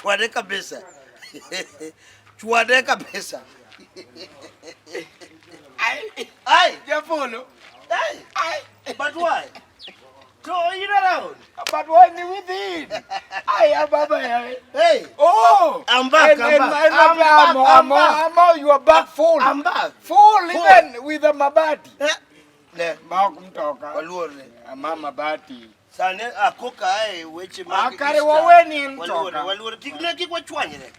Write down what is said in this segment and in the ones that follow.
chwade kabisa. Chwade kabisa. Ay, Japolo. ay. But why? So you around? But when you within? Baba. Hey. Oh, I'm back. You are back full. I'm back. Full even with a mabati. Ne. Makum toka. Walure. Mama bati. Sane akoka weche mag. Akare waweni mtoka. Walure tikne kikwa chwanyre.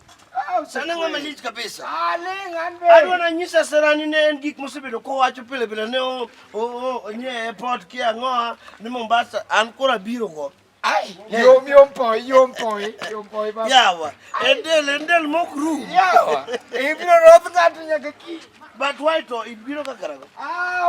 Sana ngama lich kabisa. Lengan be. Adwana nyisa serani ne en gik mosebedo ko wacho pile pile ne nye airport ki angoa ni Mombasa an kora biro go. Yom poi baba. Yawa. Endel mokru. Yawa. Ibiro roth ngatu nyaka ki. But why to ibiro kakarago?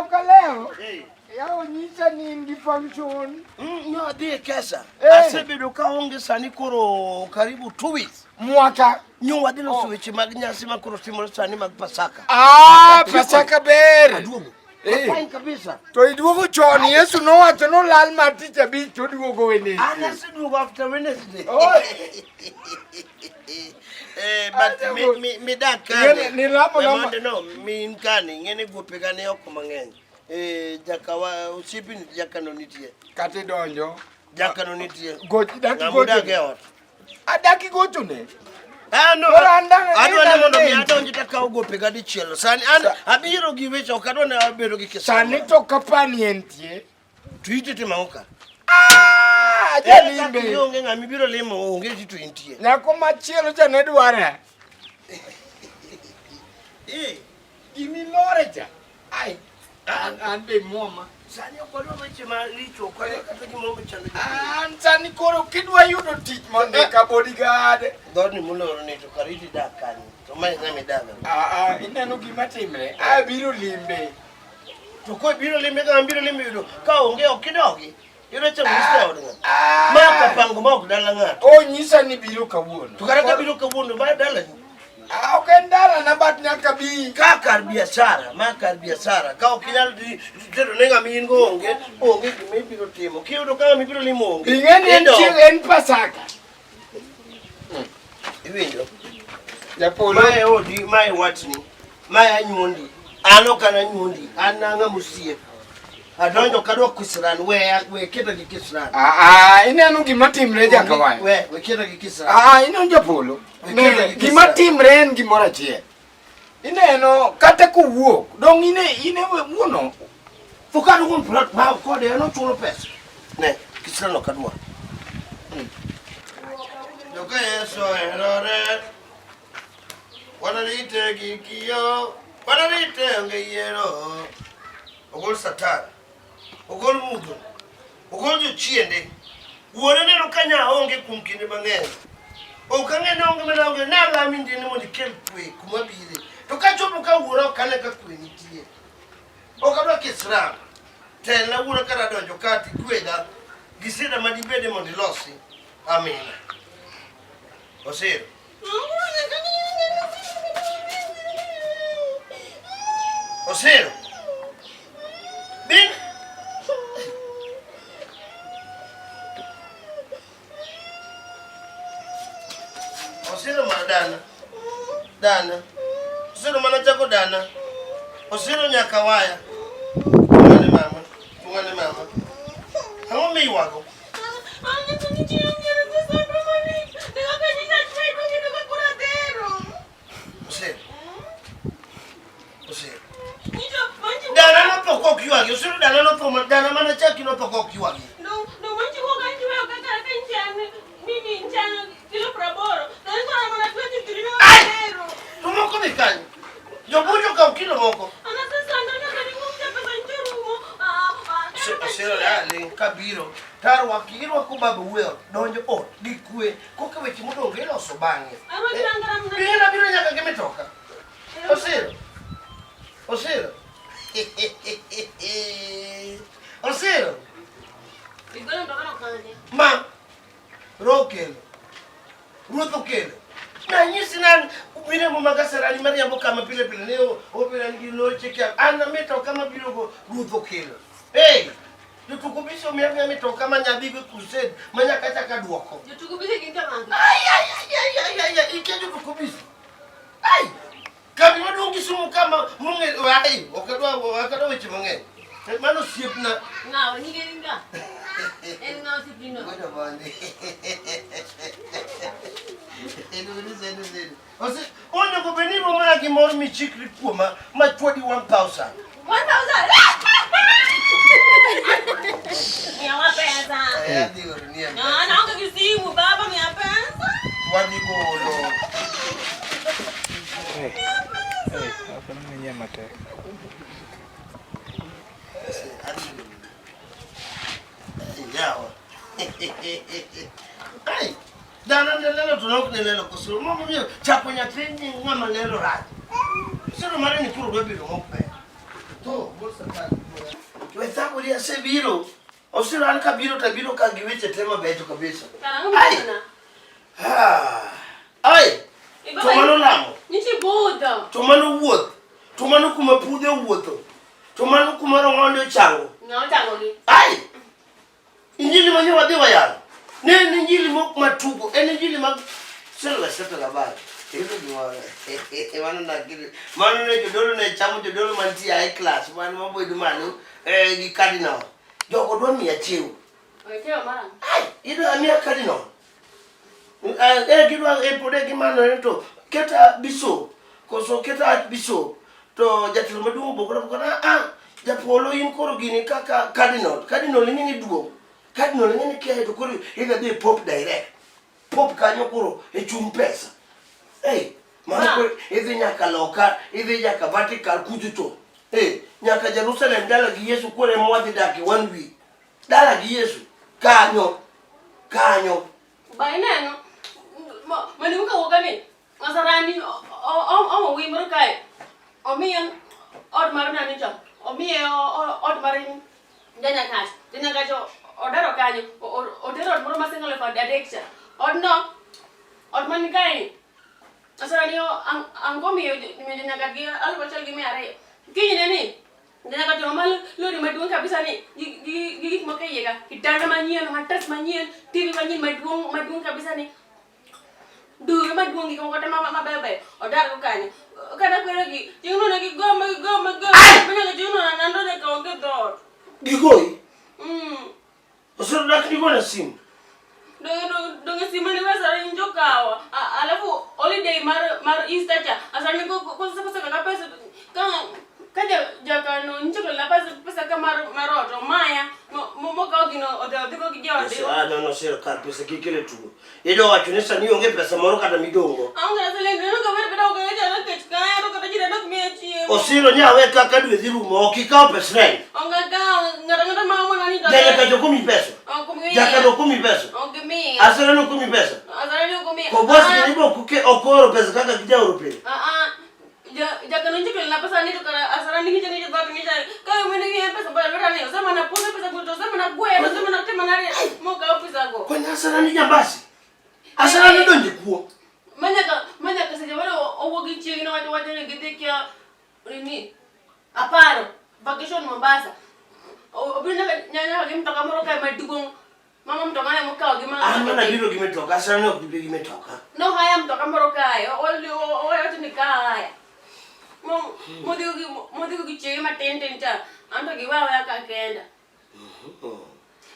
Ukaleo. Hey. Yao nyisa ni ngi function. Nyo die kesa. Asebedo ka onge sani koro karibu 2 weeks. Mwaka. Nyo wadino suweche mag nyasi makoro timo sani mag Pasaka. Pasaka ber. Aduogo. Fine kabisa. To iduogo chon Yesu no wacho no lal maticha bi to duogo Wednesday. Nasiduogo after Wednesday. But me that kane. Ni lamo no min kane ngene gope kane ok mangeny. Jakawa usipini jakano nitie. Kate donjo. Jakano nitie. Adaki gocho ne. No. Adwa mondo mi adonji takaw gope gadi chielo. Sani abiro gi weche ok adwa ne abedo gi kisa. Sani to kapani entie. Tuite te maoka. Jalimbe. Yonge ngami biro limo onge jitu intie. Nyako machielo cha ne dware. Gimi lore cha. An be moma. Sani okwado weche ma licho okwado kata gimoro chando. Sani koro kidwa yudo tich mondo ka bodyguard. Doni muloro ne to kariti dakani. To mai ngami daga. Ineno gima timre. Abiro limbe. To ko biro limbe ka biro limbe yudo ka onge okidogi. Yudo cha mista odinga. Ma ka pango ma ok dala ngato. Nyisa ni biro kawuono. To kara ka biro kawuono ba dala ni. Okendala na bat nyaka bi kar biashara ka okinyal tero nenga mingo onge gimi biro timo kiyudo ka mi biro limo onge ingeni en Pasaka iwinjo Japolo mai watni mai anyuondi ano kana nyuondi ananga musie adonjo kadwa kusran we keta gi kisran ineno gima timre jakawa we keta gi kisran ineno Japolo gima timre en gimoro achiel ineno kata kuwuok dong ine wuono fukado kun plot ma kode no chulo pesa ne kisran no kadwa doka eso erore wana rite gikiyo wana rite ngeyero ogol satara ogol mudo ogol jochiende wuone ne kanya onge kum kinde mang'eny okang'e ne onge menonge ne alami ndini mondo ikel kwe kuma bire to ka chopo ka wuoro kane ka kwe nitie okadwa kisram tena wuoro kada donjo kati kweda gisida madibede mondo ilosi amina osiro osiro bin osiro madana osiro mana chako dana osiro nyaka waya tungane mama hango miwago dana no poko kiwagi osiro dana no poko dana mana chaki no poko kiwagi no manchi ko ganji we okaka kanchane mimi nchana kilo proboro no ko mana tweti kilino zero tumoko mikani jobujo ka ukilo moko ana sasa ndo kani kumja pesa nchurumo osiro le kabiro tar wakirwa ko babu wel donjo ot gikwe koke weche modonge loso bange biro nyaka gimetoka osiro osiro ma rokel ruto kel na nyisi nan ubire mo magasara ni maria boka mapile pile ne obira ni lo cheke ana meto kama birogo ruto kel hey Jotukubisho miya mitoka manyabigo crusade manyaka chaka duoko. Jotukubisho ginta mangi. Ay, ike jotukubisho. Ay, kami madungi sumu kama munge, ay, wakadwa weche mang'eny. Mano siepna. Ng'awa nyige ringa. En ng'awa siepino. Goda bande. Ose, onyo ko beni mo mara gimoro michikri kuoma machwadi 1,000. 1,000. Miawa pesa. Adi gorunia. Naonga kisimu baba miawa pesa. Wadi golo. Apa namanya mate? Yawa. Ay, dana lelo tunok lelo kusuru. Mama mio chaponya training ngama lelo rat. Sero mara ni puro bebiro mope. To, bolsa ka. Yo esa bolia se biro. Osiro alka biro ta biro ka giweche tema beto kabisa. Ay. Ay. Tomano lamo. Nichi buda. Tomano wuoth. Tomano kuma pudhe wuotho. Tomano kuma rongondo chango. No chango gi. Ay. Injili manyo wadhi wayalo. Ne injili mok matugo. En injili mag selo seta la bag. Ilo gimora. Mano na kile. Mano ne jodolo ne chamo jodolo manti high class. Mano mambo idumano gi cardinal. Jogo dwa miya chiwo. Oiteo mara. Ay, ido amia cardinal. Gidwa pode gimano to keta bishop. Koso keta bishop. To jatelo maduong' bokona Japolo in koro gini kaka cardinal. Cardinal ng'eni duong'. Cardinal ng'eni kia to koro idha be pop direct. Pop kanyo koro e chung pesa. Hey, mana koro idhi nyaka loka, idhi nyaka Vatican kujuto. Hey, nyaka Jerusalem dala gi Yesu kore mwadhi daki 1 week. Dala gi Yesu kanyo. Baineno. Mani muka wogani. Masarani o wimro kai. Omiyan od marna ni jam. Omiye od marin janya kacho odaro kanyo odero od moro masengole for addiction. Od mani kai. Masarani angomi janya kagi alba chal gi me are. Kini ni janya kacho mal lori maduong kabisa ni gigi mo kai yega. Kitanda manien, matras manien, TV manien maduong kabisa ni. Dulu maduong gi ko mama bebe. Odaro kanyo. Kada kwero gi jingu na gi goma banya jingu na nando de ko ke dot Gigoi? Osoro dak ni gona sim. do ngesima ni wasa injo kawa alafu holiday mar Easter cha asani ko sasa ka pesa kaja jaka no ncho la pesa ka maroto maya mo ka gino odo ko gi jawa de No sero ka pesa kikele tu. Edo wachunesa ni onge pesa moro kada midongo. anga sele no ka ver beda ko ja na kech ka ro ka jira dok mi chi Osiro nyawe ka kadwe dhiru mo kikao pesa nai. anga ka ngara mama nani ta Jaka ka jokumi pesa. Jaka do kumi pesa. Ongemi. Asara no kumi pesa. Asara no kumi. Ko bosi ni bo kuke okoro pesa kaka kija europe. Jaka no nchike la pesa ni to kara asara ni kijani to batu ngisha. Kaya mwenye ngi pesa bala bala ni. Osama na pesa kuto osama na gwe, osama na tema nari mo ka pesa go. Kwani asara ni jambasi. Asara ni donje kuo. Manya ka seja wale owogi chieng na watu ni gidekia nini? Aparo. Vacation Mombasa. Obina nyanya hagi mtoka moro kai madugong. Mama mtoka na mukao gi mama. Na biro gimetoka, asara no gimetoka. No haya mtoka moro kai. Watu ni kaya. Modigo gi chieng ma ten cha. Anto gi wawa ya ka kenda.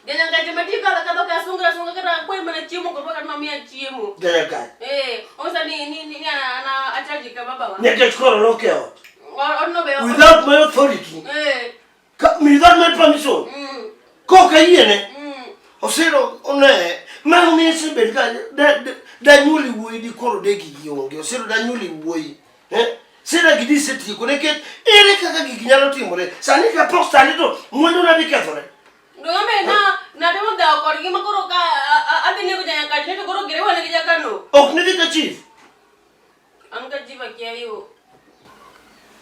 Jangan kaji mati kalau ka sungra kara koi mana chiemo ko ka mamia chiemo. Jangan kai. Osa ni ana achaji ka baba wa. Nyeke skoro lokeo. No be. Without my authority. Without my permission. Ko ka yene. Osiro one ma mi se be ka da nyuli wuyi di koro de gi yonge. Osiro da nyuli wuyi. Sera gidi seti ko ne ke ere ka gi nyalo timore. Sani ka posta ni to mondo na bi ketore. Dome na demo da ko ri ma koro ka adine ko janya ka ne to koro gire wala gi jakano. Ok ne di ka chief. Anga jiba kiayo.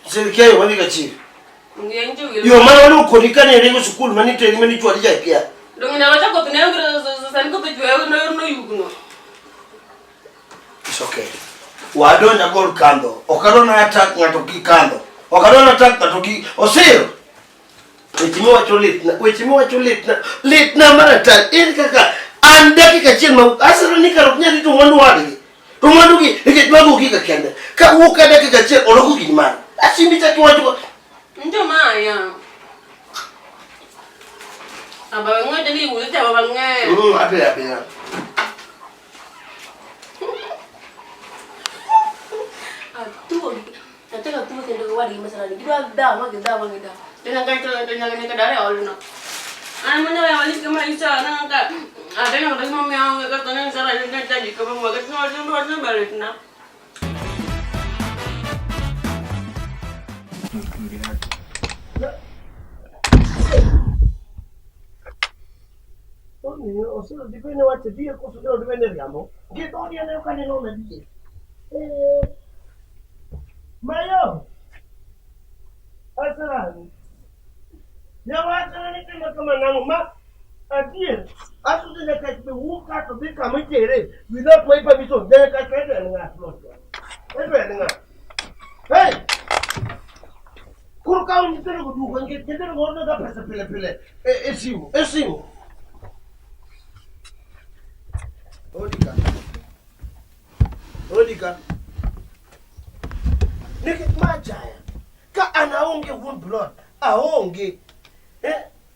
Serikali wali ka chief. Ngenju Yo mana wali ko ni kane rengo school mani te mani to adija pia. Dong na wacha ko tune ngro san ko tuwe no yuguno. It's okay. Wadona gol kando. Okadona attack ngato ki kando. Okadona attack ngato ki osiro. Weche miwacho litna marata en kaka an dakika chieng' ma asero ni karo nyali to mwandu wadgi. To mwandu gi nikech mago kika kende. Ka wuok ka dakika chieng' oloko gini mana. Asimbi chaki wacho. Ndio maya. Aba ngoja ni mulete baba ngae. Abe. Nataka tu tendo wadi masalani. Kidwa dawa. Dengan kaya dari awal na. Ano man na wali kama isa na ka. Ada na kasi mami ang katanya sara yung tadi ka ba magat na balik na. O sea, dipende wacha dia ko so dipende riamo. Gitu dia ne kan no me dia. Mayo. Asarani. Ya wacha ni kama nangu ma adie. Asu de ka be wuka to be kama tere. Without my permission, de ka kede nga slot. Nga. Hey. Kurka un tere ko du ko ngi tere ko no da pesa pele. Esimu. Odika. Niki majaya. Ka anaonge one blood. Aonge.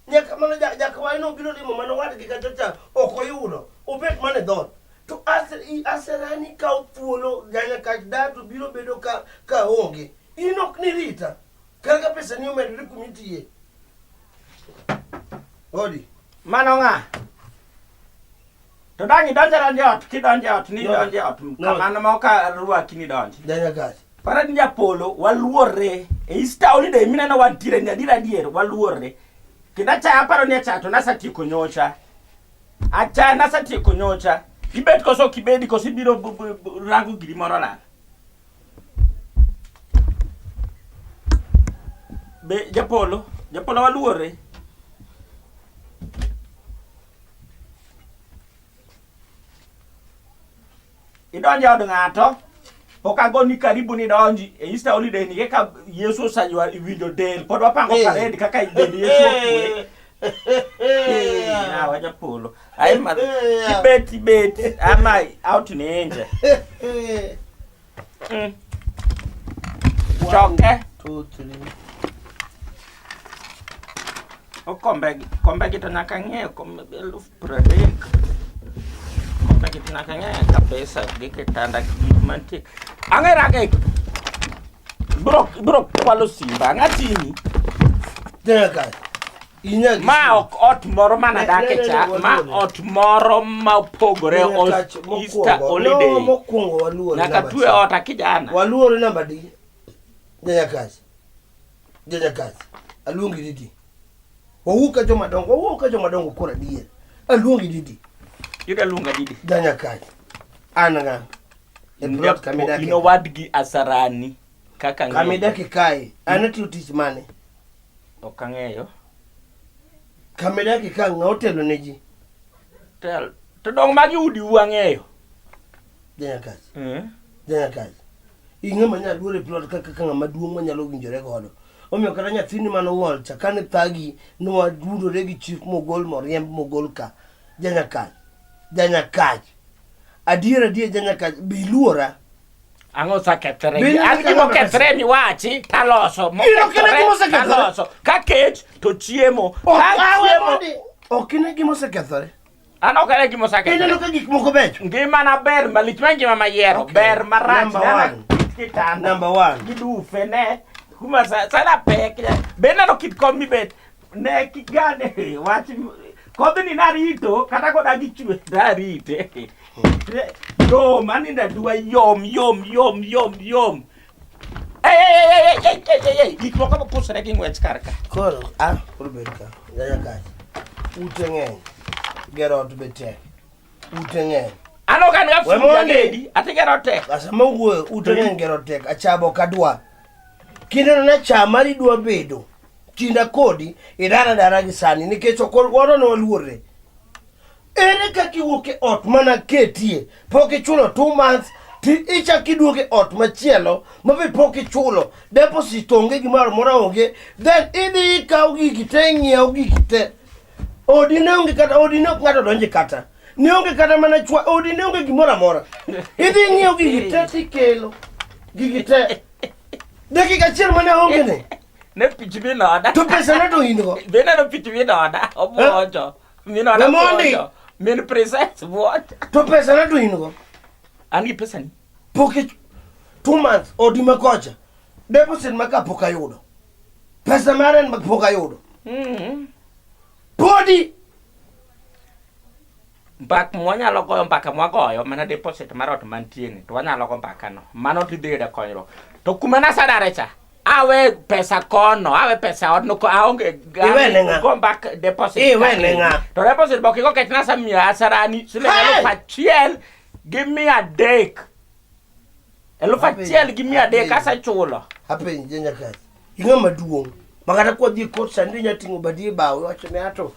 Nyaka mana jaka waino bilo limo mana wadi kikachocha okoyudo. Obet mane don. To aserani ka upuolo janya kachdatu bilo bedo ka onge. Inok ni rita. Karga pesa ni umedu kumitiye. Odi. Manonga. To dangi donjara njot, kidonjot, ni donjot. Kamano moka ruwa kini donji. Janya kachi. Para ni Japolo waluore e Easter holiday mina na wantire nyadira dier waluore. Kidacha aparo ni achato nasa tiko nyocha. Acha nasa tiko nyocha. Kibet koso kibedi kosi biro rangu giri morola. Be Japolo waluore. Idonja od ng'ato. Okago ni karibu ni donji e Easter holiday ni ka Yesu sajwa video del pod wapango parade kaka ibedi Yesu okwe. Na Japolo. Ai ma kibet ama out ni enje. Choke 2 3. Kombe kita nakang'e kombe eluf pradek. Kombe kita nakang'e kabisa gikitanda kimantik. Angerake bro kwalo simba ngatini. Teka. Ma ot moro mana dake cha ma ot moro ma pogore o Easter holiday. No mokwongo waluore. Naka tuwe ota kijana. Waluore namba di. Janya kazi. Aluongi didi. Wauka joma dongo kora diye. Aluongi didi. Yuda lunga didi. Janya kazi. Ananga. Ino wadgi asarani kaka ng'eyo. Kamedake kai. Anati tich mane. Okang'eyo. Kamedake ka ng'otelo neji. Tel. To dong magi udi wang'eyo. Janya kazi. Ing'ama nyaluore plot kaka ng'ama duong' manyalo winjore godo. Omiyo kata nyathini mano ng'ol chakane thagi nwa dudore gi chief mogol moriemb mogol ka. Janya kazi. Adiera janya kazi biluora. Ango sakethre. Angi mo kethre mi wachi taloso. Taloso. Ka kech to chiemo. Okine gimo sekethore. Ano kare gimo sakethre. Ineno ka gik moko becho. Ngima na ber malich ngima mayero. Ber marach. Number 1. Gidufe ne. Kuma sana pek. Benano kit komi bet. Ne kigane. Wachi. Kodhi ni narito. Kata koda gichwe. Narite. No, mani nda duwa yom. Hey. Gik moko pusre gi ng'wech karka. Koro, bedo ka. Janya kazi. Ute ng'eny. Gerot bete. Ute ng'eny. Ano kan ga fuja dedi. Ati gerot tek. Asa mawuoyo ute ng'eny gerot tek. Achabo kadwa. Kinde na chamari dwa bedo. Tinda kodi idara gi sani nikech okol godo no waluore. Ere kaki wuok e ot mana ketie. Pok ichulo 2 months ti icha kiduoge ot machielo mabe pok ichulo deposit onge gimoro mora onge then idhi ikaw gigi te ng'iew gigi te odi ne onge kata odi ne ok ng'ato donje kata ne onge kata mana chwa odi ne onge gimoro amora idhi ng'iew gigi te tikelo gigi te dakika achiel mane onge ne pich bi noda to pesa ne to in go bena no pich bi noda obojo mi noda obojo min presence what to pesa ne to in go ani pesa ni poke 2 months odi makocha deposit maka pok ayudo pesa mare ma pok ayudo podi bak mwanyalo goyo mbaka mwagoyo mana deposit marot mantieni to wanyalo go mbaka no mano tidhide konyro to kuma nasadare cha awe pesa kono awe pesa odno ko aonge go mbaka deposit to deposit boki go ketna samia asarani sile fachiel give me a deck fachiel give me a deck asa chulo hape njenya kazi ingama duong magata kwa di court sandi nyatingo badie bawe wacho ne ato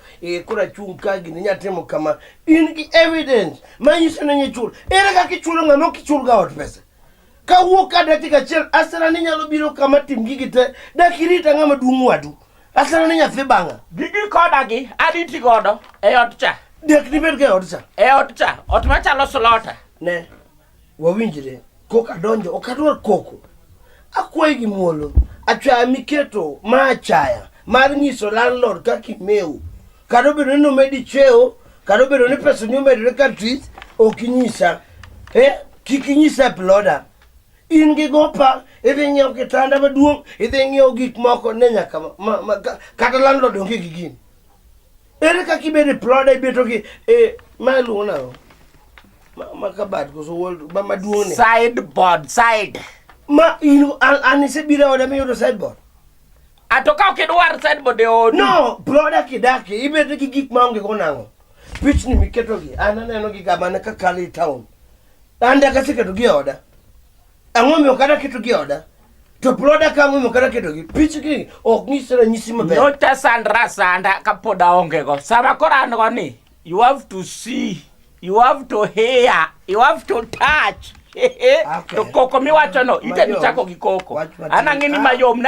kura chung kagi ni nyatimo kama in gi evidence manyiso ne nyichul ere ka kichulo ngamo kichul ga ot pesa ka wuoka dakika chiel asara ni nyalo biro kama tim gigi te dakirita ngama duong wadu asara ni nyathi banga gigi koda gi aditi godo e ot cha dek ni bedge ot cha e ot cha ot machalo slota ne wawinjire koka donjo okadwar koko akwai gi muolo achaya miketo machaya mar nyiso landlord kaki meu kado bedo no medi cheo kado bedo ni pesa ni medre ka tweet okinyisa kikinyisa ploda in gi gopa idhi ng'iew kitanda maduong' idhi ng'iew gik moko ne nyaka kata landlord onge gi gini ere kaka ibede ploda ibeto gi maluongo nang'o makabad koso maduong' ne sideboard side ma anise bira oda miyudo sideboard atoka okidwar sideboard e odi no ploda kidake ibedo gi gik maonge go nang'o pichni miketo gi ananeno gi kamane kakali town ande kasiketo gi oda ang'o miyo kata keto gi oda to ploda ka ang'o miyo kata keto gi pichgi ok nyisre nyisi maber nota sandra sanda kapod aonge go sama kora an go ni you have to see you have to hear you have to touch to koko miwacho no ite michako gi koko anang'eni mayom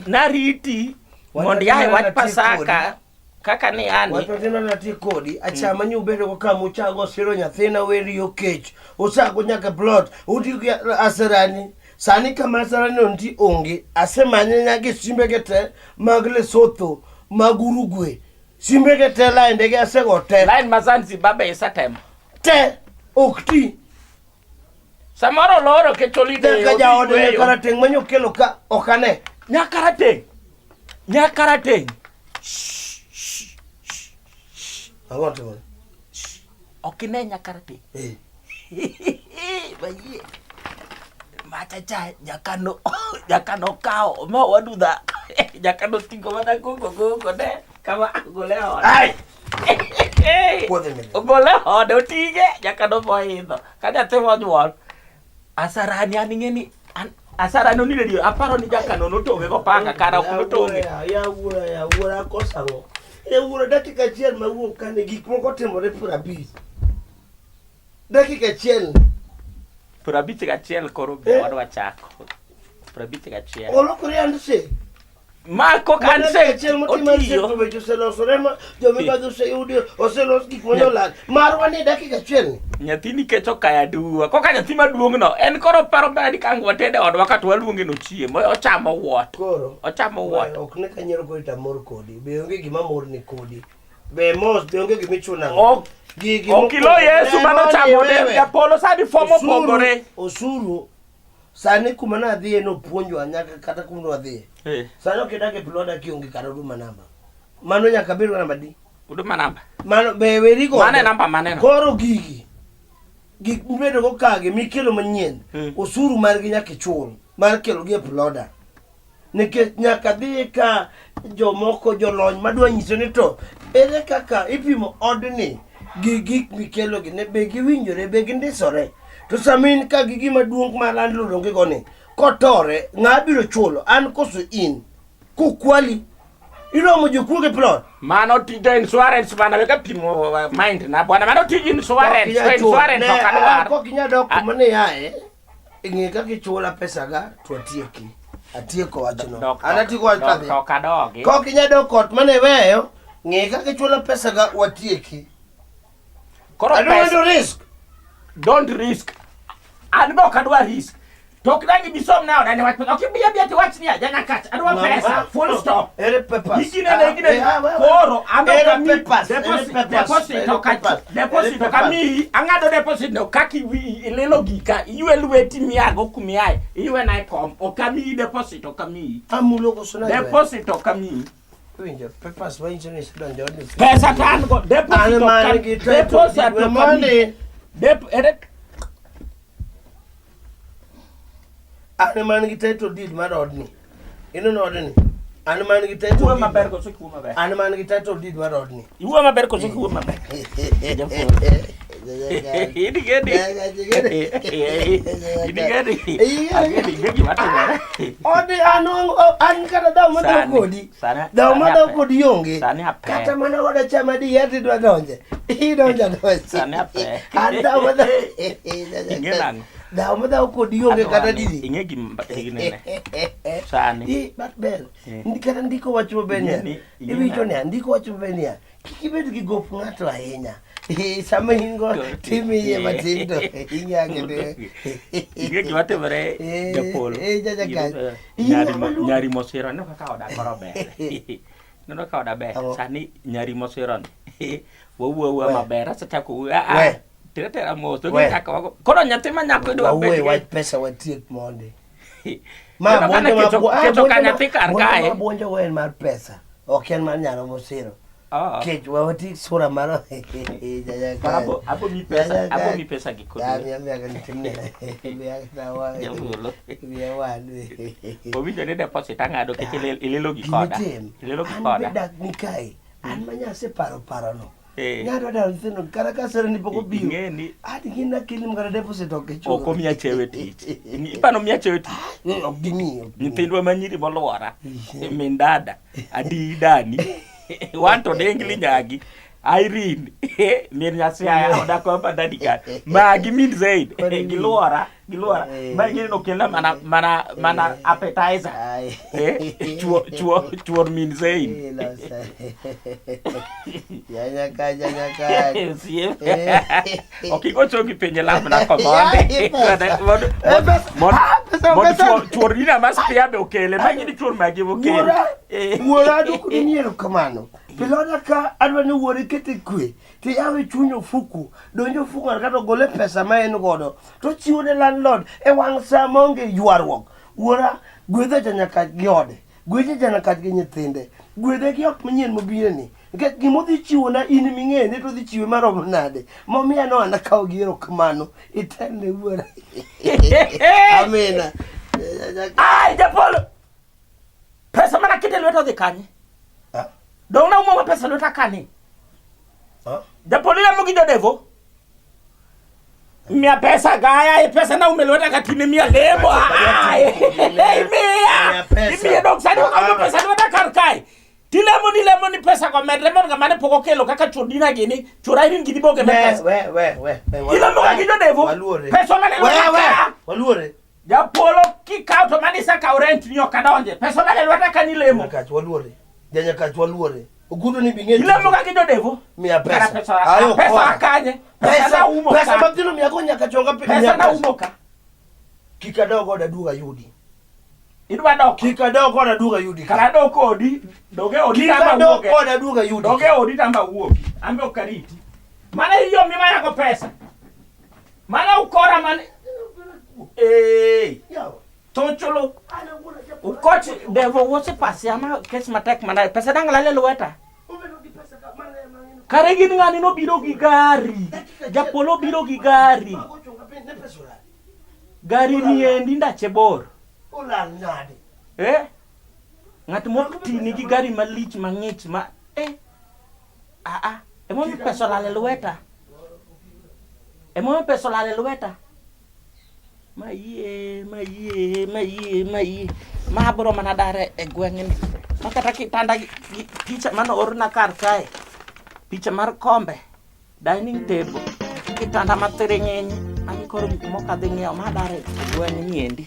nariti mondo yae wach pasaka kaka ni ani wach matin nati kodi achama nyu bedo ko kama uchago siro nyathina weri okech usago nyaka plot uti asarani sani kama asarani onti onge asemanye nyake simbe kete magle sotho magurugwe simbe kete line ge asego te line mazanzi baba isatemo te okti samoro loro ke cholide ka jaode karateng manyo kelo ka okane nyakarateng agoto okine nyakarateng baye machacha jakano kao ma wadudha jakano tingo mana gogo ne kama goleo ai goleo de utige jakano boindo kada temo nyuol asarani aningeni asarani ni dio aparo ni jakano notonge go panga kara kunotonge ya wura kosango wura dakika chiel mawuok kane gik moko timore pura bis dakika chiel pura bis ga chiel koro be wadwa chako pura bis ga chiel olokore andse Marco canse chiel motima chiel be joseloso rema jomeka duse udio oselos gik monyola marwani dakika chiel nyathini kecho kaya duwa koka nyathi maduong' no en koro paro badi kangwa tede odwa ka to waluonge no chiemo ochamo wuot koro ochamo wuot ok ne kanyero ko itamor kodi be onge gima mor ni kodi be mos be onge gima chuna gigi okilo Yesu mano chamo de Japolo sadi fomo pogore osuru sani kuma na dhie no puonjwa nyaka kata kuma wadhie sani okidake ploda kionge kata huduma namba mano nyaka bedo namba di huduma namba mano be werigo mane namba mane no koro gigi bedo go kage mikelo manyien osuru margi nyaka chul mar kelo gi ploda nikech nyaka dhie ka jomoko jolony madwa nyiso ni to ere kaka ipimo odni gi gik mikelo gi ne be giwinjore be gindisore to samin ka gigi maduong' ma landlord onge goni kotore ng'a biro chulo an koso in kukwali Iromo jokuoge plot. Mano tije insurance bana weka pimo mind na bwana mano tije insurance okadwar. Kok inyadok kumane yae. Ing'e kaka ichula pesa ga to atieki. Atieko wachno. Anatiko wachno. Okadogi. Kok inyadok kot mane weyo. Ng'e kaka ichula pesa ga watieki. I don't want to risk. Don't risk. An bo kadwa risk. Tok dangi bisom now na watch. Okay, be watch ni aja nyakach. I don't want pesa. Full stop. Ere pepas. Ikine koro ando kami deposit kami angado deposit no kaki wi lelo gika iwe lueti miago kumiae iwe na pom okami deposit okami amulo ko sona deposit okami winjo pepas wa insurance don jodi pesa tan go deposit okami ane man gi title deed mar odni ino no odni ane man gi title deed maber ko sik maber ane man gi title deed mar odni iwo maber ko sik maber ini gede odi an kada daw madaw kodi yonge kata mana wada chama di yati dwa donje idonja donje an daw madaw kodi yonge kata didi ingegi nene sani bat bel ndikata ndiko wacho benia iwicho ne ndiko wacho benia kikibed gi gop ngato ahinya sama hingo timi ye matindo inyage de ingegi watemre Japolo nyari mosero no kaka oda korobe no ka oda be sani nyari mosero wo maber sata ku tera mo to kaka kono nyathi manyako dwa be wa pesa watiek monde ma bonjo nyathi kar kae bonjo wen mar pesa oken mar nyaro mosero kech wawati sura maro abo mi pesa giko ya kan timne ya tawa ya wale obijo ne deposit angado kechele ilelo gikoda dak nikai an manya se paro no nyado dal thino kara kasere ni poko biyo ati gina kilim kara deposit okecho oko miya chewe tich ipano miya chewe tich ogdimi nyithindwa manyiri molwora min dada adi dani wanto dengli nyagi Irene mir nyasiaya oda ko padadika magi min zaid gilora magi no kela mana appetizer chuo min zaid ya nyaka okiko choki penye lam na komande chuo rina mas piabe okele magi ni chuo magi okele wora do kuniero kamano Piloda ka adwani wuori kete kwe ti yawe chunyo fuku donjo fuku kata gole pesa ma en godo to chiwo ne landlord e wang sa monge yuarwok wuora gwedhe janyaka giode gwedhe janyaka gi nyithinde gwedhe gi ok manyien mobire ni nikech gimodhi chiwo na in ming'e ne to dhi chiwe maromo nade momiya no ana kawo giero kamano itene wuora amina ai Japolo pesa mana kite lweto dhi kanye Dong na umo pesa lota kani. Japolo ya mugi jodevo. Mia pesa gaya pesa na umelota katini mia lebo. Mia dong sani umo pesa lota karkai. Dilemo ni pesa kwa medremo nga mane poko kelo kaka chudina gini. Churaini ngini boge pesa. We. Ila mugi jodevo. Pesa na lota. Waluore. Japolo kika to manisa ka rent ni okadonje. Pesa na lota kanilemo. Nyakach waluore. Janyakach waluore. Ogudo ni bingeni. Ile muga kido devo. Mia pesa. Pesa akanye. Pesa umoka. Pesa mabdino miyako nyakachonga pesa na umoka. Kikadogo da duga yudi. Idwa doko. Kikadogo da duga yudi. Kala doko odi. Doge odi tamba uoke. Kikadogo da duga yudi. Doge odi tamba uoke. Ambe ukariti. Mana hiyo mima yako pesa. Mana ukora mane. Tocholo. Ukochi devo wose pasi ama kesi matek mana pesa dangala le lueta. Kare gini ngani no biro gi gari. Japolo biro gi gari. Gari ni endi ndache bor. Olal nade. Ngat mo tini gi gari malich mangich ma emo mi pesa la le lueta. Mayie. Mabro mana dare e gweng'ni. Makata kitanda gi picha mano orna kar kae. Picha mar kombe, dining table, kitanda mathiring'iny, magi koro gik mokadhi ng'iewo madare e gweng'ni endi.